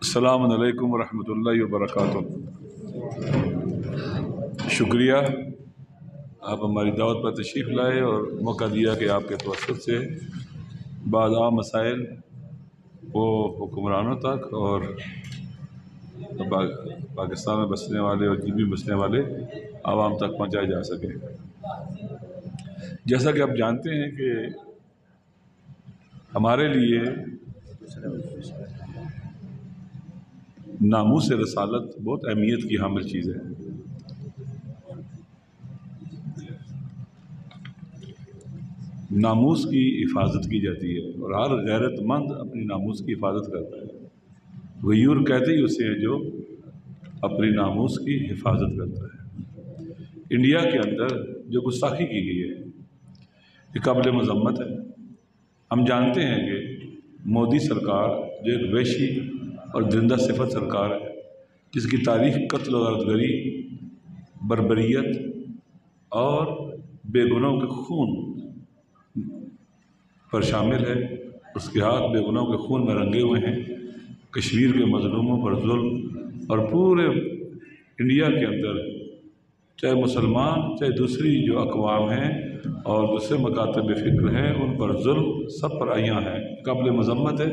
السلام علیکم ورحمۃ اللہ وبرکاتہ۔ شکریہ، آپ ہماری دعوت پر تشریف لائے اور موقع دیا کہ آپ کے توسط سے بعض عام مسائل وہ حکمرانوں تک اور پاکستان میں بسنے والے اور جنوبی بسنے والے عوام تک پہنچائے جا سکیں۔ جیسا کہ آپ جانتے ہیں کہ ہمارے لیے ناموس رسالت بہت اہمیت کی حامل چیز ہے۔ ناموس کی حفاظت کی جاتی ہے اور ہر غیرت مند اپنی ناموس کی حفاظت کرتا ہے۔ غیور کہتے ہی اسے ہے جو اپنی ناموس کی حفاظت کرتا ہے۔ انڈیا کے اندر جو گستاخی کی گئی ہے یہ قابل مذمت ہے۔ ہم جانتے ہیں کہ مودی سرکار جو ایک وحشی اور درندہ صفت سرکار ہے، جس کی تاریخ قتل و غارت گری، بربریت اور بے گناہوں کے خون پر شامل ہے، اس کے ہاتھ بے گناہوں کے خون میں رنگے ہوئے ہیں۔ کشمیر کے مظلوموں پر ظلم اور پورے انڈیا کے اندر چاہے مسلمان چاہے دوسری جو اقوام ہیں اور دوسرے مکاتب فکر ہیں ان پر ظلم سب پر عیاں ہیں، قابل مذمت ہے۔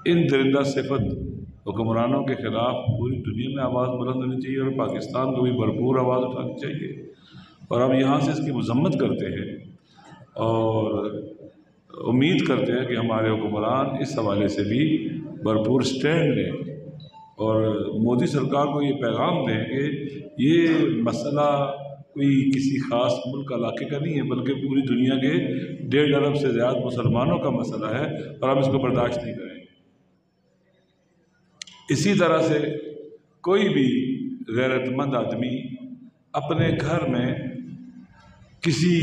ان درندہ صفت حکمرانوں کے خلاف پوری دنیا میں آواز بلند ہونی چاہیے اور پاکستان کو بھی بھرپور آواز اٹھانی چاہیے، اور ہم یہاں سے اس کی مذمت کرتے ہیں اور امید کرتے ہیں کہ ہمارے حکمران اس حوالے سے بھی بھرپور سٹینڈ لیں اور مودی سرکار کو یہ پیغام دیں کہ یہ مسئلہ کوئی کسی خاص ملک علاقے کا نہیں ہے، بلکہ پوری دنیا کے 1.5 ارب سے زیادہ مسلمانوں کا مسئلہ ہے اور ہم اس کو برداشت نہیں کریں گے۔ اسی طرح سے کوئی بھی غیرت مند آدمی اپنے گھر میں کسی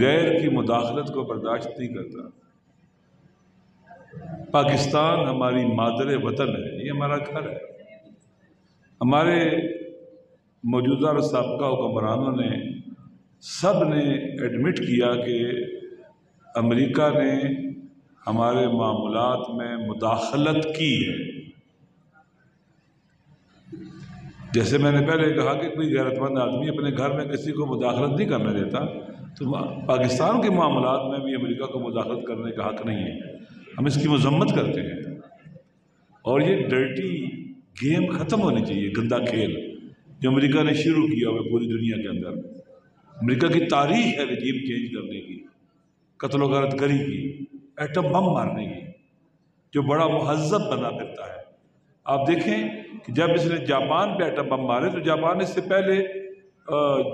غیر کی مداخلت کو برداشت نہیں کرتا۔ پاکستان ہماری مادر وطن ہے، یہ ہمارا گھر ہے۔ ہمارے موجودہ اور سابقہ حکمرانوں نے سب نے ایڈمٹ کیا کہ امریکہ نے ہمارے معاملات میں مداخلت کی ہے۔ جیسے میں نے پہلے کہا کہ کوئی غیرت مند آدمی اپنے گھر میں کسی کو مداخلت نہیں کرنے دیتا، تو پاکستان کے معاملات میں بھی امریکہ کو مداخلت کرنے کا حق نہیں ہے۔ ہم اس کی مذمت کرتے ہیں اور یہ ڈرٹی گیم ختم ہونی چاہیے، گندا کھیل جو امریکہ نے شروع کیا ہوا پوری دنیا کے اندر۔ امریکہ کی تاریخ ہے رجیم چینج کرنے کی، قتل و غارت گری کی، ایٹم بم مارنے کی، جو بڑا مہذب بنا پھرتا ہے۔ آپ دیکھیں کہ جب اس نے جاپان پہ ایٹم بم مارے تو جاپان اس سے پہلے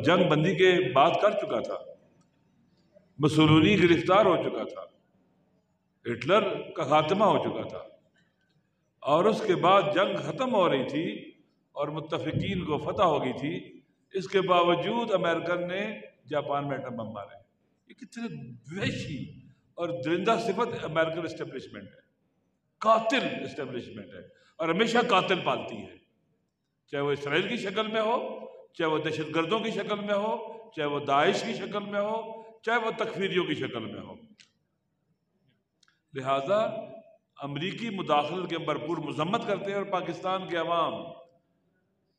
جنگ بندی کے بات کر چکا تھا، مسولینی گرفتار ہو چکا تھا، ہٹلر کا خاتمہ ہو چکا تھا، اور اس کے بعد جنگ ختم ہو رہی تھی اور متفقین کو فتح ہو گئی تھی، اس کے باوجود امریکن نے جاپان میں ایٹم بم مارے۔ یہ کتنے وحشی اور درندہ صفت امریکن اسٹیبلشمنٹ ہے، قاتل اسٹیبلشمنٹ ہے، اور ہمیشہ قاتل پالتی ہے، چاہے وہ اسرائیل کی شکل میں ہو، چاہے وہ دہشت گردوں کی شکل میں ہو، چاہے وہ داعش کی شکل میں ہو، چاہے وہ تکفیریوں کی شکل میں ہو۔ لہٰذا امریکی مداخلت کے بھرپور مذمت کرتے ہیں اور پاکستان کے عوام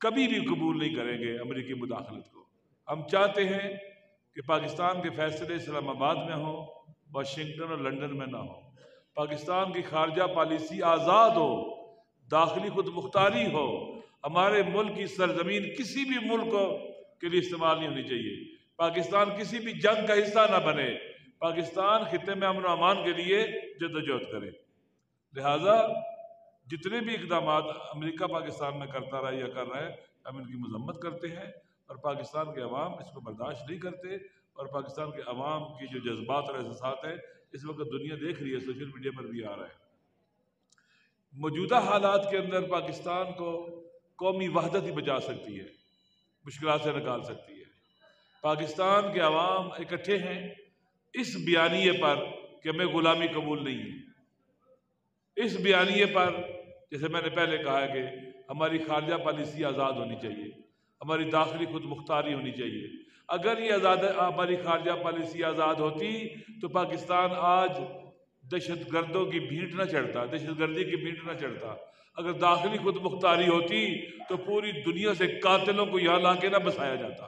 کبھی بھی قبول نہیں کریں گے امریکی مداخلت کو۔ ہم چاہتے ہیں کہ پاکستان کے فیصلے اسلام آباد میں ہوں، واشنگٹن اور لندن میں نہ ہوں۔ پاکستان کی خارجہ پالیسی آزاد ہو، داخلی خود مختاری ہو، ہمارے ملک کی سرزمین کسی بھی ملک کے لیے استعمال نہیں ہونی چاہیے۔ پاکستان کسی بھی جنگ کا حصہ نہ بنے، پاکستان خطے میں امن و امان کے لیے جدوجہد کرے۔ لہٰذا جتنے بھی اقدامات امریکہ پاکستان میں کرتا رہا یا کر رہا ہے، ہم ان کی مذمت کرتے ہیں اور پاکستان کے عوام اس کو برداشت نہیں کرتے، اور پاکستان کے عوام کی جو جذبات اور احساسات ہیں اس وقت دنیا دیکھ رہی ہے، سوشل میڈیا پر بھی آ رہا ہے۔ موجودہ حالات کے اندر پاکستان کو قومی وحدت ہی بچا سکتی ہے، مشکلات سے نکال سکتی ہے۔ پاکستان کے عوام اکٹھے ہیں اس بیانیے پر کہ ہمیں غلامی قبول نہیں ہے، اس بیانیے پر جیسے میں نے پہلے کہا ہے کہ ہماری خارجہ پالیسی آزاد ہونی چاہیے، ہماری داخلی خود مختاری ہونی چاہیے۔ اگر یہ ہماری خارجہ پالیسی آزاد ہوتی تو پاکستان آج دہشت گردوں کی بھینٹ نہ چڑھتا، دہشت گردی کی بھینٹ نہ چڑھتا، اگر داخلی خود مختاری ہوتی تو پوری دنیا سے قاتلوں کو یہاں لا کے نہ بسایا جاتا۔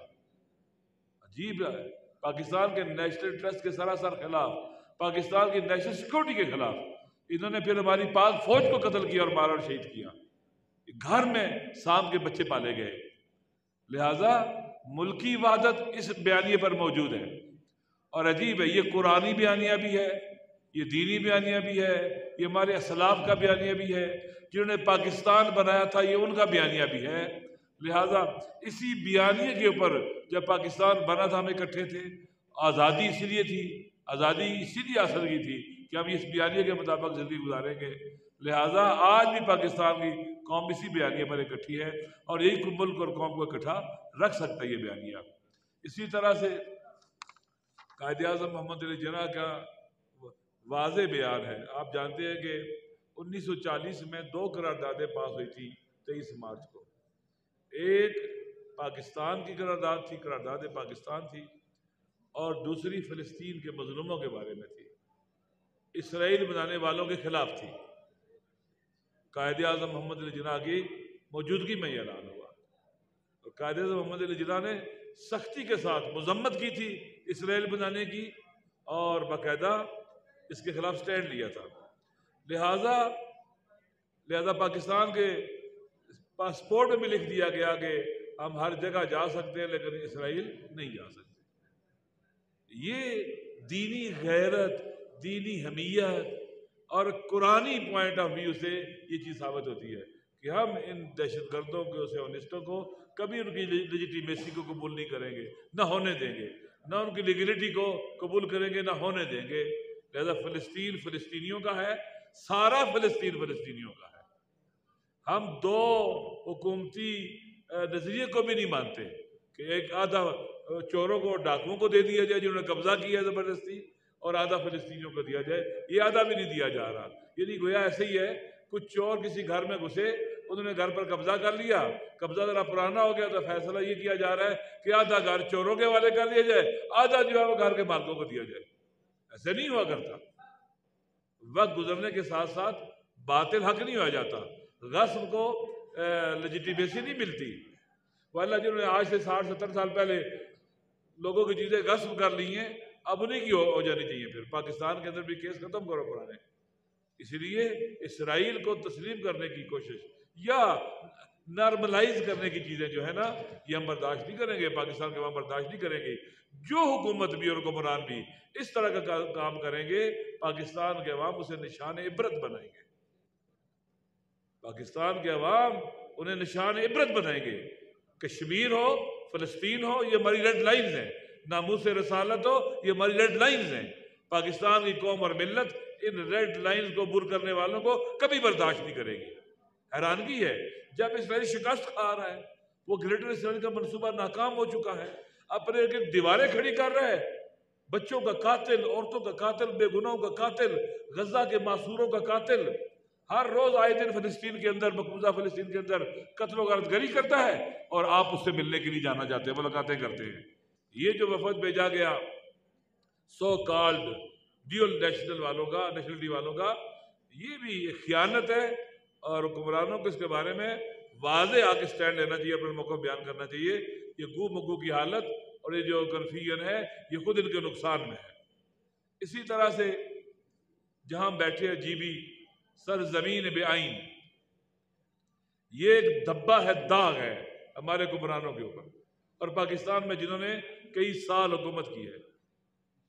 عجیب ہے، پاکستان کے نیشنل ٹرسٹ کے سراسر خلاف، پاکستان کی نیشنل سیکورٹی کے خلاف انہوں نے پھر ہماری پاک فوج کو قتل کیا اور مارا اور شہید کیا۔ گھر میں سام کے بچے پالے گئے۔ لہٰذا ملکی وحدت اس بیانیے پر موجود ہے، اور عجیب ہے یہ قرآنی بیانیہ بھی ہے، یہ دینی بیانیہ بھی ہے، یہ ہمارے اسلاف کا بیانیہ بھی ہے، جنہوں نے پاکستان بنایا تھا یہ ان کا بیانیہ بھی ہے۔ لہٰذا اسی بیانیے کے اوپر جب پاکستان بنا تھا ہم اکٹھے تھے، آزادی اسی لیے تھی، آزادی اسی لیے حاصل کی تھی کہ ہم اس بیانیے کے مطابق زندگی گزاریں گے۔ لہٰذا آج بھی پاکستان کی قوم اسی بیانیے پر اکٹھی ہے، اور یہی ملک اور قوم کو اکٹھا رکھ سکتا ہے یہ بیانیہ۔ اسی طرح سے قائد اعظم محمد علی جناح کا واضح بیان ہے۔ آپ جانتے ہیں کہ 1940 میں 2 قراردادیں پاس ہوئی تھی 23 مارچ کو۔ ایک پاکستان کی قرارداد تھی، قرارداد پاکستان تھی، اور دوسری فلسطین کے مظلوموں کے بارے میں تھی، اسرائیل بنانے والوں کے خلاف تھی۔ قائد اعظم محمد علی جناح کی موجودگی میں یہ اعلان ہوا، اور قائد اعظم محمد علی جناح نے سختی کے ساتھ مذمت کی تھی اسرائیل بنانے کی، اور باقاعدہ اس کے خلاف سٹینڈ لیا تھا۔ لہذا پاکستان کے پاسپورٹ میں بھی لکھ دیا گیا کہ ہم ہر جگہ جا سکتے ہیں لیکن اسرائیل نہیں جا سکتے۔ یہ دینی غیرت، دینی حمیت اور قرآنی پوائنٹ آف ویو سے یہ چیز ثابت ہوتی ہے کہ ہم ان دہشت گردوں کو، سیونسٹوں کو کبھی ان کی لیجیٹیمیسی کو قبول نہیں کریں گے، نہ ہونے دیں گے، نہ ان کی لیگلٹی کو قبول کریں گے، نہ ہونے دیں گے۔ لہذا فلسطین فلسطینیوں کا ہے، سارا فلسطین فلسطینیوں کا ہے۔ ہم 2 حکومتی نظریے کو بھی نہیں مانتے کہ ایک آدھا چوروں کو، ڈاکوؤں کو دے دیا جائے جنہوں نے قبضہ کیا ہے زبردستی، اور آدھا فلسطینیوں کو دیا جائے۔ یہ آدھا بھی نہیں دیا جا رہا، یعنی گویا ایسے ہی ہے کچھ چور کسی گھر میں گھسے، انہوں نے گھر پر قبضہ کر لیا، قبضہ ذرا پرانا ہو گیا تو فیصلہ یہ کیا جا رہا ہے کہ آدھا گھر چوروں کے حوالے کر دیا جائے، آدھا جو ہے وہ گھر کے مالکوں کو دیا جائے۔ ایسے نہیں ہوا کرتا۔ وقت گزرنے کے ساتھ ساتھ باطل حق نہیں ہو جاتا، غصب کو لیجیٹیمیسی نہیں ملتی۔ واللہ جنہوں نے آج سے 60-70 سال پہلے لوگوں کی چیزیں غصب کر لی ہیں، اب انہیں کی ہو جانی چاہیے۔ پھر پاکستان کے اندر بھی کیس ختم کرو پرانے۔ اس لیے اسرائیل کو تسلیم کرنے کی کوشش یا نارملائز کرنے کی چیزیں جو ہے نا، یہ ہم برداشت نہیں کریں گے، پاکستان کے عوام برداشت نہیں کریں گے۔ جو حکومت بھی اور حکمران بھی اس طرح کا کام کریں گے، پاکستان کے عوام اسے نشان عبرت بنائیں گے، پاکستان کے عوام انہیں نشان عبرت بنائیں گے۔ کشمیر ہو، فلسطین ہو، یہ ہماری ریڈ لائنز ہیں۔ ناموس رسالت ہو، یہ ہماری ریڈ لائنز ہیں۔ پاکستان کی قوم اور ملت ان ریڈ لائنز کو عبور کرنے والوں کو کبھی برداشت نہیں کرے گی۔ حیرانگی ہے جب اسرائیل شکست کھا رہا ہے، وہ گریٹر اسرائیل کا منصوبہ ناکام ہو چکا ہے، اپنے دیواریں کھڑی کر رہا ہے، بچوں کا قاتل، عورتوں کا قاتل، بے گناہوں کا قاتل، غزہ کے معصوروں کا قاتل، ہر روز آئے دن فلسطین کے اندر، مقبوضہ فلسطین کے اندر قتل و غارت گری کرتا ہے، اور آپ اس سے ملنے کے لیے جانا چاہتے ہیں، ملاقاتیں کرتے ہیں۔ یہ جو وفد بھیجا گیا سو کالڈ ڈیول نیشنل والوں کا، نیشنلٹی والوں کا، یہ بھی ایک خیانت ہے، اور حکمرانوں کو اس کے بارے میں واضح آ کے سٹینڈ لینا چاہیے، اپنے موقع بیان کرنا چاہیے۔ یہ گو مگو کی حالت اور یہ جو کنفیوژن ہے یہ خود ان کے نقصان میں ہے۔ اسی طرح سے جہاں بیٹھے جی بی سرزمین بے آئین، یہ ایک دھبا ہے، داغ ہے ہمارے حکمرانوں کے اوپر، اور پاکستان میں جنہوں نے کئی سال حکومت کی ہے۔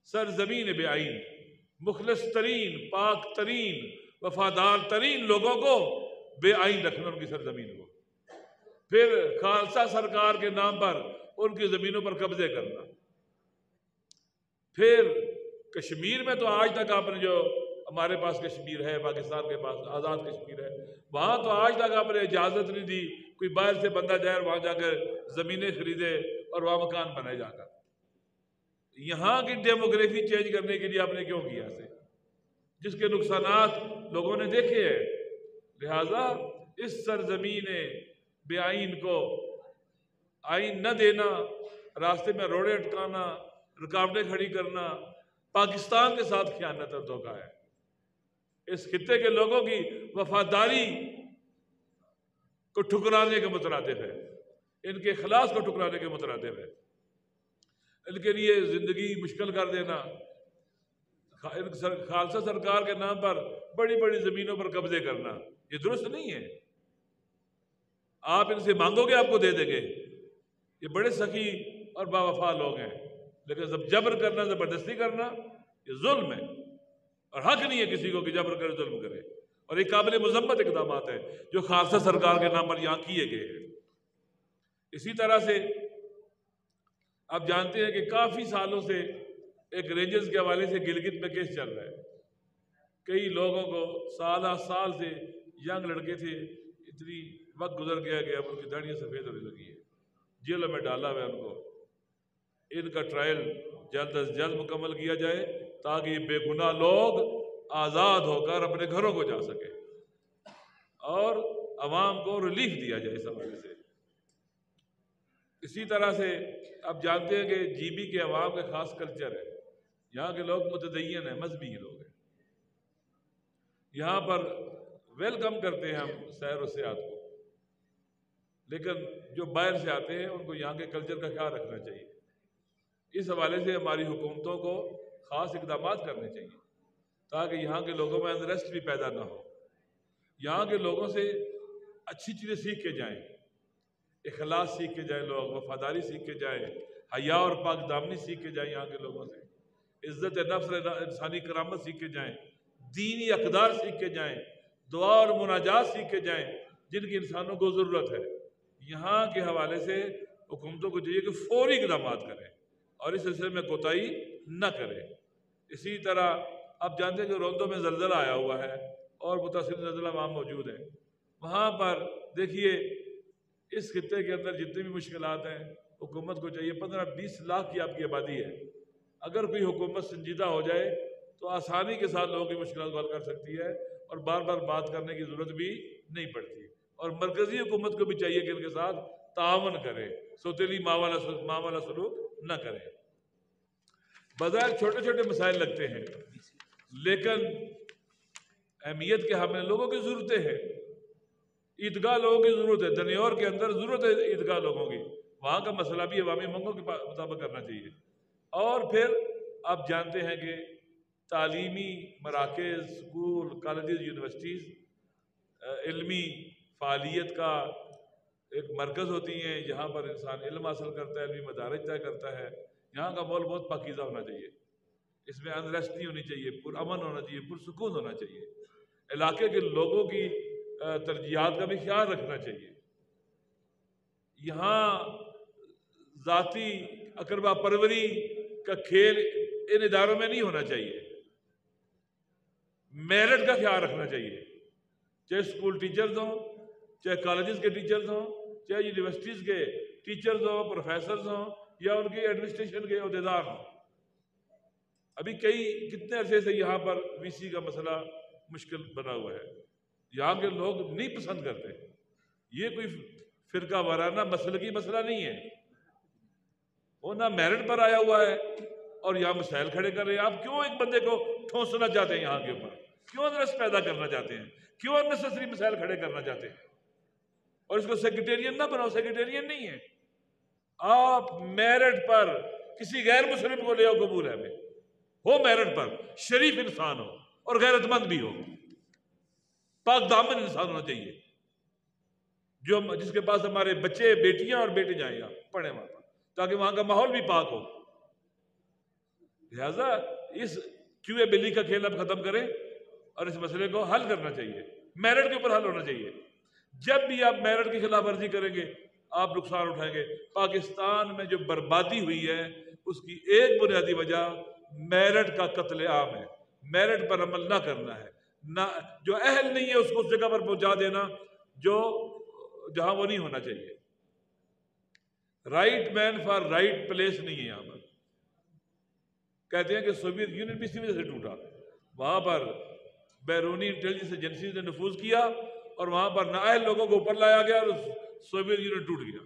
سرزمین بے آئین، مخلص ترین، پاک ترین، وفادار ترین لوگوں کو بے آئین رکھنا ان کی سرزمین کو، پھر خالصہ سرکار کے نام پر ان کی زمینوں پر قبضے کرنا۔ پھر کشمیر میں تو آج تک آپ نے جو ہمارے پاس کشمیر ہے، پاکستان کے پاس آزاد کشمیر ہے، وہاں تو آج تک آپ نے اجازت نہیں دی کوئی باہر سے بندہ جائے اور وہاں جا کر زمینیں خریدے اور وہاں مکان بنائے جا کر۔ یہاں کی ڈیموگرافی چینج کرنے کے لیے آپ نے کیوں کیا اسے، جس کے نقصانات لوگوں نے دیکھے ہیں۔ لہٰذا اس سرزمین بے آئین کو آئین نہ دینا، راستے میں روڑے اٹکانا، رکاوٹیں کھڑی کرنا، پاکستان کے ساتھ خیانت اور دھوکہ ہے۔ اس خطے کے لوگوں کی وفاداری کو ٹھکرانے کے مترادف ہے، ان کے اخلاص کو ٹھکرانے کے مترادف ہے، ان کے لیے زندگی مشکل کر دینا، خالصہ سرکار کے نام پر بڑی بڑی زمینوں پر قبضے کرنا، یہ درست نہیں ہے۔ آپ ان سے مانگو گے آپ کو دے دیں گے، یہ بڑے سخی اور باوفا لوگ ہیں، لیکن جب جبر کرنا، زبردستی کرنا، یہ ظلم ہے، اور حق نہیں ہے کسی کو کہ جبر کرے، ظلم کرے، اور یہ قابل مذمت اقدامات ہیں جو خالصہ سرکار کے نام پر یہاں کیے گئے ہیں۔ اسی طرح سے آپ جانتے ہیں کہ کافی سالوں سے ایک رینجرز کے حوالے سے گلگت میں کیس چل رہا ہے، کئی لوگوں کو سال سے ینگ لڑکے تھے، اتنی وقت گزر گیا کہ اب ان کی داڑیاں سفید ہونے لگی ہے، جیلوں میں ڈالا ہوا ہے ان کو۔ ان کا ٹرائل جلد از جلد مکمل کیا جائے تاکہ یہ بے گناہ لوگ آزاد ہو کر اپنے گھروں کو جا سکے اور عوام کو ریلیف دیا جائے اس حوالے سے۔ اسی طرح سے آپ جانتے ہیں کہ جی بی کے عوام کا خاص کلچر ہے، یہاں کے لوگ متدین ہیں، مذہبی لوگ ہیں، یہاں پر ویلکم کرتے ہیں ہم سیر و سیاحت کو، لیکن جو باہر سے آتے ہیں ان کو یہاں کے کلچر کا خیال رکھنا چاہیے۔ اس حوالے سے ہماری حکومتوں کو خاص اقدامات کرنے چاہیے تاکہ یہاں کے لوگوں میں انٹرسٹ بھی پیدا نہ ہو، یہاں کے لوگوں سے اچھی چیزیں سیکھ کے جائیں، اخلاص سیکھ کے جائیں، لوگ وفاداری سیکھ کے جائیں، حیا اور پاک دامنی سیکھ کے جائیں، یہاں کے لوگوں سے عزت نفس، انسانی کرامت سیکھ کے جائیں، دینی اقدار سیکھ کے جائیں، دعا اور مناجات سیکھ کے جائیں جن کی انسانوں کو ضرورت ہے۔ یہاں کے حوالے سے حکومتوں کو چاہیے کہ فوری اقدامات کریں اور اس سلسلے میں کوتاہی نہ کریں۔ اسی طرح آپ جانتے ہیں کہ روندو میں زلزلہ آیا ہوا ہے اور متاثرین زلزلہ وہاں موجود ہیں، وہاں پر دیکھیے اس خطے کے اندر جتنی بھی مشکلات ہیں، حکومت کو چاہیے 15-20 لاکھ کی آپ کی آبادی ہے، اگر کوئی حکومت سنجیدہ ہو جائے تو آسانی کے ساتھ لوگوں کی مشکلات کو حل کر سکتی ہے اور بار بار بات کرنے کی ضرورت بھی نہیں پڑتی، اور مرکزی حکومت کو بھی چاہیے کہ ان کے ساتھ تعاون کرے، سوتیلی ماں والا سلوک نہ کرے۔ بظاہر چھوٹے چھوٹے مسائل لگتے ہیں لیکن اہمیت کے حامل لوگوں کی ضرورتیں ہیں، عیدگاہ لوگوں کی ضرورت ہے، دنیور کے اندر ضرورت ہے عیدگاہ لوگوں کی، وہاں کا مسئلہ بھی عوامی منگوں کے مطابق کرنا چاہیے۔ اور پھر آپ جانتے ہیں کہ تعلیمی مراکز، اسکول، کالجز، یونیورسٹیز علمی فعالیت کا ایک مرکز ہوتی ہیں، جہاں پر انسان علم حاصل کرتا ہے، علمی مدارج طے کرتا ہے، یہاں کا ماحول بہت پاکیزہ ہونا چاہیے، اس میں انریسٹ نہیں ہونی چاہیے، پرامن ہونا چاہیے، پرسکون ہونا چاہیے، علاقے کے لوگوں کی ترجیحات کا بھی خیال رکھنا چاہیے۔ یہاں ذاتی اقربا پروری کا کھیل ان اداروں میں نہیں ہونا چاہیے، میرٹ کا خیال رکھنا چاہیے، چاہے اسکول ٹیچرز ہوں، چاہے کالجز کے ٹیچرز ہوں، چاہے یونیورسٹیز کے ٹیچرز ہوں، پروفیسرز ہوں، یا ان کے ایڈمنسٹریشن کے عہدیدار ہوں۔ ابھی کتنے عرصے سے یہاں پر وی سی کا مسئلہ مشکل بنا ہوا ہے، یہاں کے لوگ نہیں پسند کرتے، یہ کوئی فرقہ وارانہ مسلکی مسئلہ نہیں ہے، وہ نہ میرٹ پر آیا ہوا ہے اور یہاں مسائل کھڑے کر رہے ہیں۔ آپ کیوں ایک بندے کو ٹھونسنا چاہتے ہیں یہاں کے اوپر، کیوں انٹرسٹ پیدا کرنا چاہتے ہیں، کیوں انیسیسری مسائل کھڑے کرنا چاہتے ہیں، اور اس کو سیکریٹرین نہ بناؤ، سیکریٹرین نہیں ہے، آپ میرٹ پر کسی غیر مسلم کو لے آؤ، قبول ہے ہمیں، ہو میرٹ پر شریف انسان ہو اور غیرت مند بھی ہو، پاک دامن انسان ہونا چاہیے، جس کے پاس ہمارے بچے بیٹیاں اور بیٹے جائیں گا پڑھیں وہاں پر، تاکہ وہاں کا ماحول بھی پاک ہو۔ لہذا اس کیوے بلی کا کھیل اب ختم کریں اور اس مسئلے کو حل کرنا چاہیے، میرٹ کے اوپر حل ہونا چاہیے۔ جب بھی آپ میرٹ کی خلاف ورزی کریں گے آپ نقصان اٹھائیں گے۔ پاکستان میں جو بربادی ہوئی ہے اس کی ایک بنیادی وجہ میرٹ کا قتل عام ہے، میرٹ پر عمل نہ کرنا ہے، نہ جو اہل نہیں ہے اس کو اس جگہ پر پہنچا دینا جہاں وہ نہیں ہونا چاہیے۔ Right man for right place نہیں ہے یہاں پر۔ کہتے ہیں کہ سوویت یونین بھی اسی وجہ سے ٹوٹا، وہاں پر بیرونی انٹیلیجنس ایجنسیز نے نفوذ کیا اور وہاں پر نااہل لوگوں کو اوپر لایا گیا اور سوویت یونین ٹوٹ گیا۔